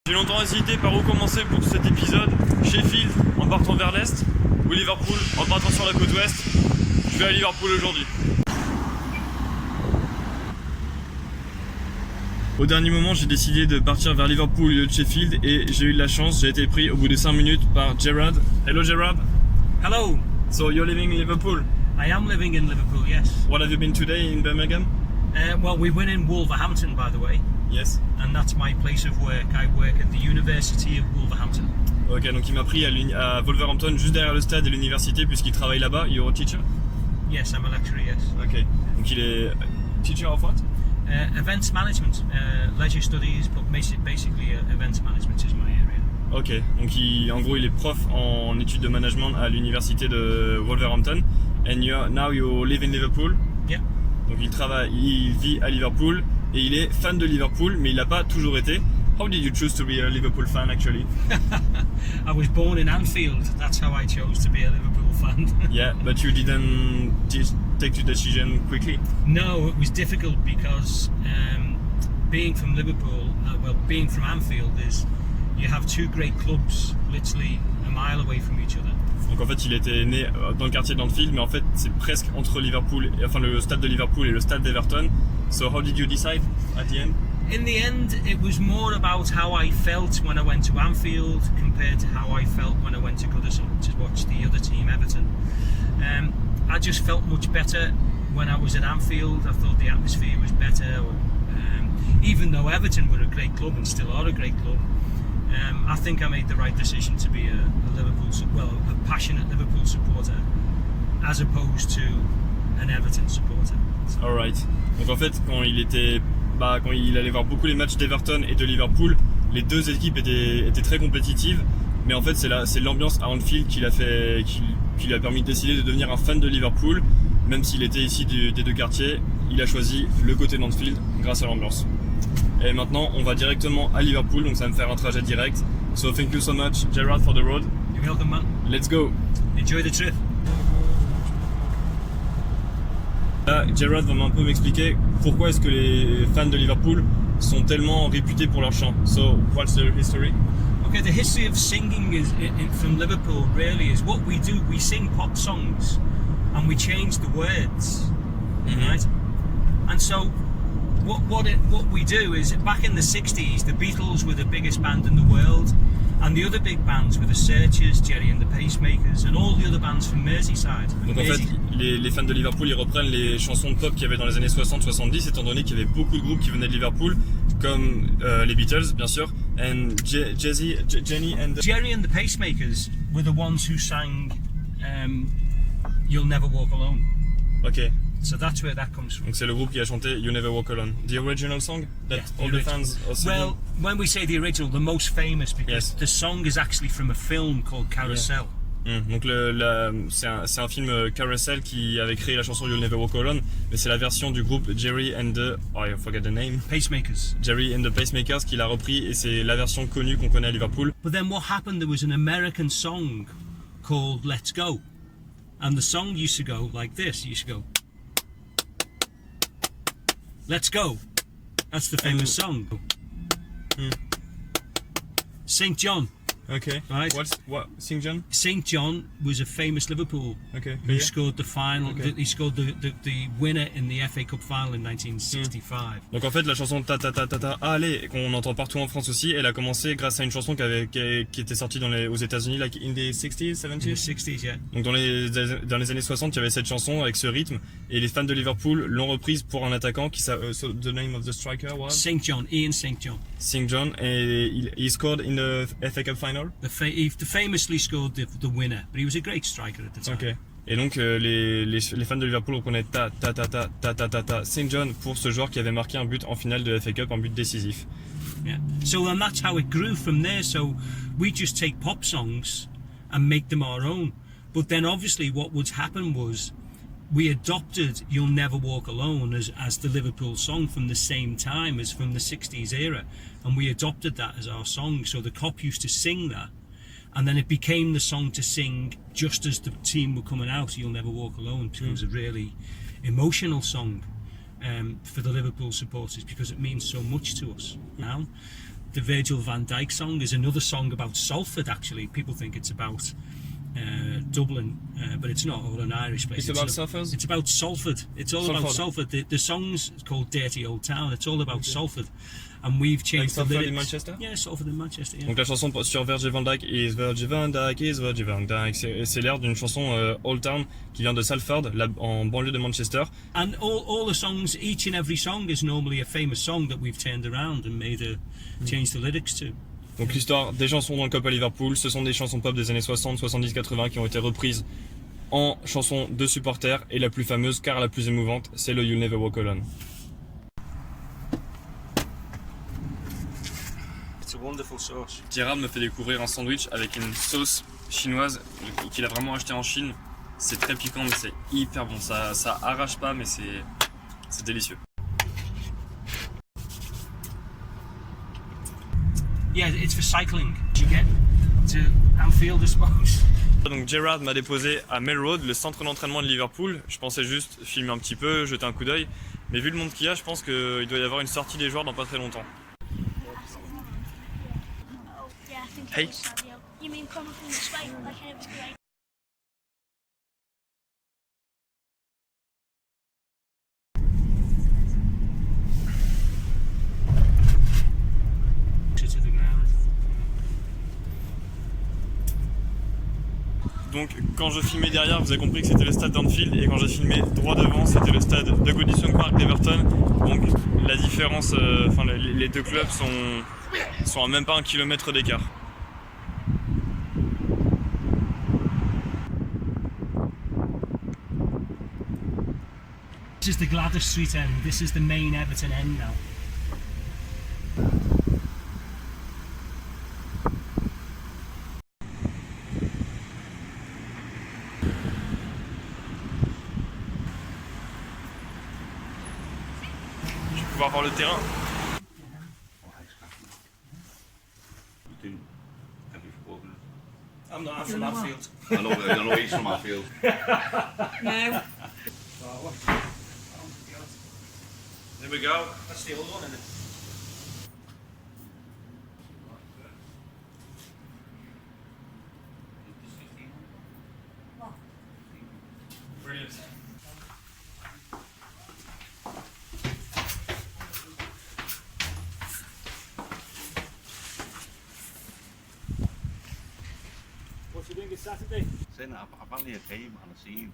J'ai longtemps hésité par où commencer pour cet épisode. Sheffield en partant vers l'est ou Liverpool en partant sur la côte ouest. Je vais à Liverpool aujourd'hui. Au dernier moment, j'ai décidé de partir vers Liverpool au lieu de Sheffield et j'ai eu de la chance, j'ai été pris au bout de 5 minutes par Gerard. Hello Gerard. Hello. So you're living in Liverpool? I am living in Liverpool, yes. What have you been today in Birmingham? Well, we were in Wolverhampton, by the way, Yes. and that's my place of work. I work at the University of Wolverhampton. Ok, donc il m'a pris à Wolverhampton, juste derrière le stade et l'université, puisqu'il travaille là-bas. You're a teacher? Yes, I'm a lecturer, yes. Ok. Donc il est teacher of what? Events management, leisure studies, but basically events management is my area. Ok, donc en gros il est prof en études de management à l'université de Wolverhampton. And now you live in Liverpool. Yeah. Donc il vit à Liverpool et il est fan de Liverpool, mais il n'a pas toujours été. How did you choose to be a Liverpool fan actually? I was born in Anfield. That's how I chose to be a Liverpool fan. Yeah, but you didn't take the decision quickly. No, it was difficult because being from Liverpool, being from Anfield is you have two great clubs literally a mile away from each other. Donc en fait il était né dans le quartier d'Anfield, mais en fait c'est presque entre Liverpool, enfin le stade de Liverpool et le stade d'Everton. So how did you decide at the end? In the end, it was more about how I felt when I went to Anfield compared to how I felt when I went to Goodison to watch the other team, Everton. I just felt much better when I was at Anfield. I thought the atmosphere was better. Even though Everton were a great club and still are a great club, I think I made the right decision to be a passionate Liverpool supporter as opposed to an Everton supporter. Alright. Donc en fait quand il allait voir beaucoup les matchs d'Everton et de Liverpool, les deux équipes étaient très compétitives, mais en fait c'est l'ambiance à Anfield qui lui a permis de décider de devenir un fan de Liverpool. Même s'il était ici des deux quartiers, il a choisi le côté d'Anfield grâce à l'ambiance. Et maintenant on va directement à Liverpool, donc ça va me faire un trajet direct. So thank you so much Gerard for the road. You're welcome, man. Let's go. Enjoy the trip. Là, Gerard va un peu m'expliquer pourquoi est-ce que les fans de Liverpool sont tellement réputés pour leur chant. So, what's the history? Okay, the history of singing from Liverpool really is what we do. We sing pop songs and we change the words, right? And so what we do is back in the 60s, the Beatles were the biggest band in the world, and the other big bands were the Searchers, Gerry and the Pacemakers, and all the other bands from Merseyside. Donc en fait, les fans de Liverpool, ils reprennent les chansons de pop qu'il y avait dans les années 60-70, étant donné qu'il y avait beaucoup de groupes qui venaient de Liverpool, comme les Beatles, bien sûr, and Jenny and Gerry and the Pacemakers were the ones who sang You'll Never Walk Alone. Ok. So that's where that comes from. Donc c'est le groupe qui a chanté You Never Walk Alone. The original song that all the fans are singing? Well, when we say the original, the most famous, because the song is actually from a film called Carousel. Yeah. Donc c'est un film Carousel qui avait créé la chanson You'll Never Walk Alone, mais c'est la version du groupe Gerry and the I forget the name. Pacemakers. Gerry and the Pacemakers qui l'a repris et c'est la version connue qu'on connaît à Liverpool. But then what happened? There was an American song called Let's Go, and the song used to go like this. It used to go, Let's Go. That's the famous song. St. John. Okay. Right. What? St. John? St. John was a famous Liverpool who scored the final. Okay. He scored the winner in the FA Cup final in 1965. Donc en fait la chanson ta ta ta ta ta allez qu'on entend partout en France aussi, elle a commencé grâce à une chanson qui était sortie aux États-Unis, like in the 60s, 70s. In the 60s, yeah. Donc dans les années 60, il y avait cette chanson avec ce rythme et les fans de Liverpool l'ont reprise pour un attaquant qui so the name of the striker was St. John, Ian St. John. St. John, et he scored in the FA Cup final. He famously scored the winner, but he was a great striker at the time. Okay. Et donc les fans de Liverpool reprenaient ta ta ta ta ta ta ta ta St. John pour ce joueur qui avait marqué un but en finale de FA Cup, un but décisif. Yeah. So and that's how it grew from there. So we just take pop songs and make them our own. But then obviously what would happen was we adopted You'll Never Walk Alone as the Liverpool song from the same time as from the 60s era, and we adopted that as our song. So the Cop used to sing that, and then it became the song to sing just as the team were coming out. You'll Never Walk Alone, because it was a really emotional song for the Liverpool supporters because it means so much to us now. the Virgil van Dijk song is another song about Salford. Actually, people think it's about Dublin, but it's not, or an Irish place. It's about Salford? It's about Salford. It's all about Salford. The song's called Dirty Old Town. It's all about Salford. And we've changed the lyrics. In Manchester? Yeah, Salford in Manchester. Yeah. Donc la chanson sur Virgil van Dijk is Virgil van Dijk is Virgil van Dijk, c'est l'air d'une chanson Old Town qui vient de Salford, en banlieue de Manchester. And all the songs, each and every song is normally a famous song that we've turned around and changed the lyrics to. Donc l'histoire des chansons dans le club à Liverpool, ce sont des chansons pop des années 60, 70, 80 qui ont été reprises en chansons de supporters, et la plus fameuse, car la plus émouvante, c'est le You'll Never Walk Alone. It's a wonderful sauce. Gérard me fait découvrir un sandwich avec une sauce chinoise qu'il a vraiment acheté en Chine. C'est très piquant, mais c'est hyper bon. Ça arrache pas, mais c'est délicieux. Yeah, it's for cycling. You get to Anfield, I suppose. Donc Gerard m'a déposé à Melrose, le centre d'entraînement de Liverpool. Je pensais juste filmer un petit peu, jeter un coup d'œil. Mais vu le monde qu'il y a, je pense qu'il doit y avoir une sortie des joueurs dans pas très longtemps. Hey. You mean coming from this way? Like it was great. Donc quand je filmais derrière, vous avez compris que c'était le stade d'Anfield, et quand j'ai filmé droit devant, c'était le stade de Goodison Park d'Everton. Donc la différence, les deux clubs sont à même pas 1 kilomètre d'écart. This is the Gladys Street end. This is the main Everton end now. Je vais pouvoir voir le terrain. I'm from Anfield. I know he's from Anfield. No. There we go. That's the old one, isn't it? Brilliant. What you doing this Saturday? Saying that I've only a game and I see him.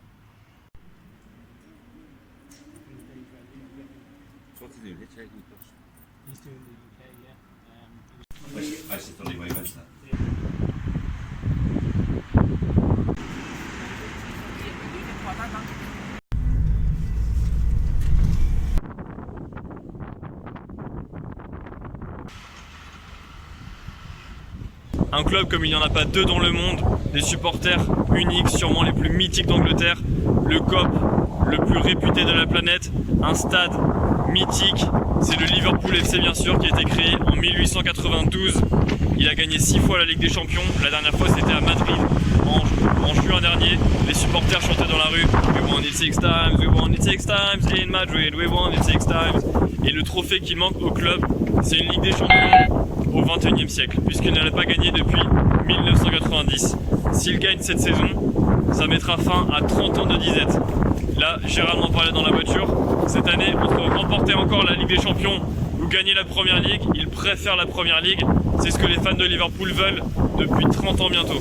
So what's he doing? Hitchhiking with us? He's doing the UK, yeah. I sit on the way, Wednesday. Un club comme il n'y en a pas deux dans le monde, des supporters uniques, sûrement les plus mythiques d'Angleterre, le COP, le plus réputé de la planète, un stade mythique, c'est le Liverpool FC bien sûr, qui a été créé en 1892. Il a gagné 6 fois la Ligue des Champions, la dernière fois c'était à Madrid en juin dernier. Les supporters chantaient dans la rue We won it 6 times, we won it 6 times in Madrid, we won it 6 times. Et le trophée qui manque au club, c'est une Ligue des Champions au XXIe siècle, puisqu'il ne l'a pas gagné depuis 1990. S'il gagne cette saison, ça mettra fin à 30 ans de disette. Là, Gérard m'en parlait dans la voiture. Cette année, entre remporter encore la Ligue des Champions ou gagner la Première Ligue, il préfère la Première Ligue. C'est ce que les fans de Liverpool veulent depuis 30 ans bientôt.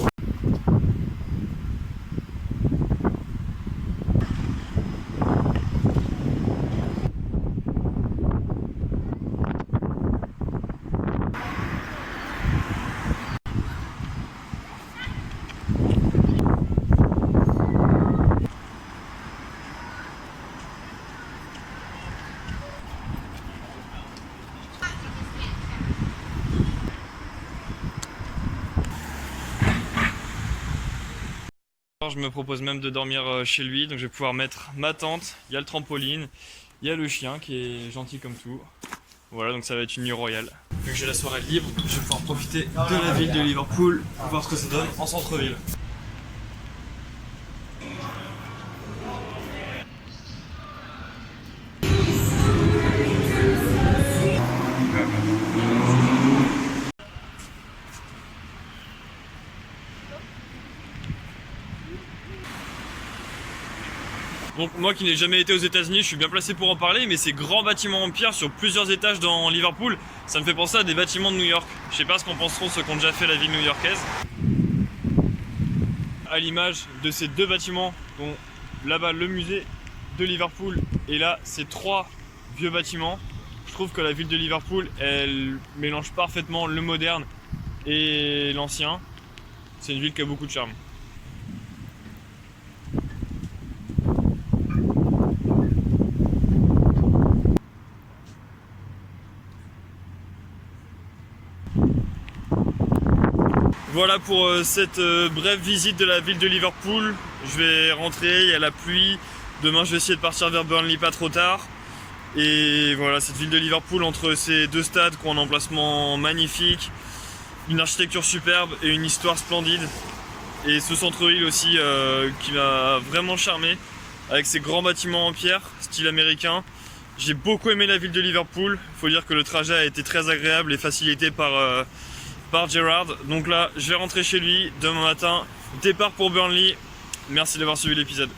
Je me propose même de dormir chez lui, donc je vais pouvoir mettre ma tente, il y a le trampoline, il y a le chien qui est gentil comme tout. Voilà, donc ça va être une nuit royale. Vu que j'ai la soirée libre, je vais pouvoir profiter de la ville de Liverpool, voir ce que ça donne en centre-ville. Donc moi qui n'ai jamais été aux États-Unis, je suis bien placé pour en parler, mais ces grands bâtiments en pierre sur plusieurs étages dans Liverpool, ça me fait penser à des bâtiments de New York. Je sais pas ce qu'en penseront ceux qui ont déjà fait la ville new-yorkaise. À l'image de ces deux bâtiments, dont là-bas le musée de Liverpool et là ces trois vieux bâtiments, je trouve que la ville de Liverpool, elle mélange parfaitement le moderne et l'ancien. C'est une ville qui a beaucoup de charme. Voilà pour cette brève visite de la ville de Liverpool. Je vais rentrer, il y a la pluie. Demain je vais essayer de partir vers Burnley pas trop tard. Et voilà, cette ville de Liverpool entre ces deux stades qui ont un emplacement magnifique, une architecture superbe et une histoire splendide. Et ce centre-ville aussi qui m'a vraiment charmé avec ses grands bâtiments en pierre, style américain. J'ai beaucoup aimé la ville de Liverpool. Il faut dire que le trajet a été très agréable et facilité par Gerrard. Donc là, je vais rentrer chez lui demain matin. Départ pour Burnley. Merci d'avoir suivi l'épisode.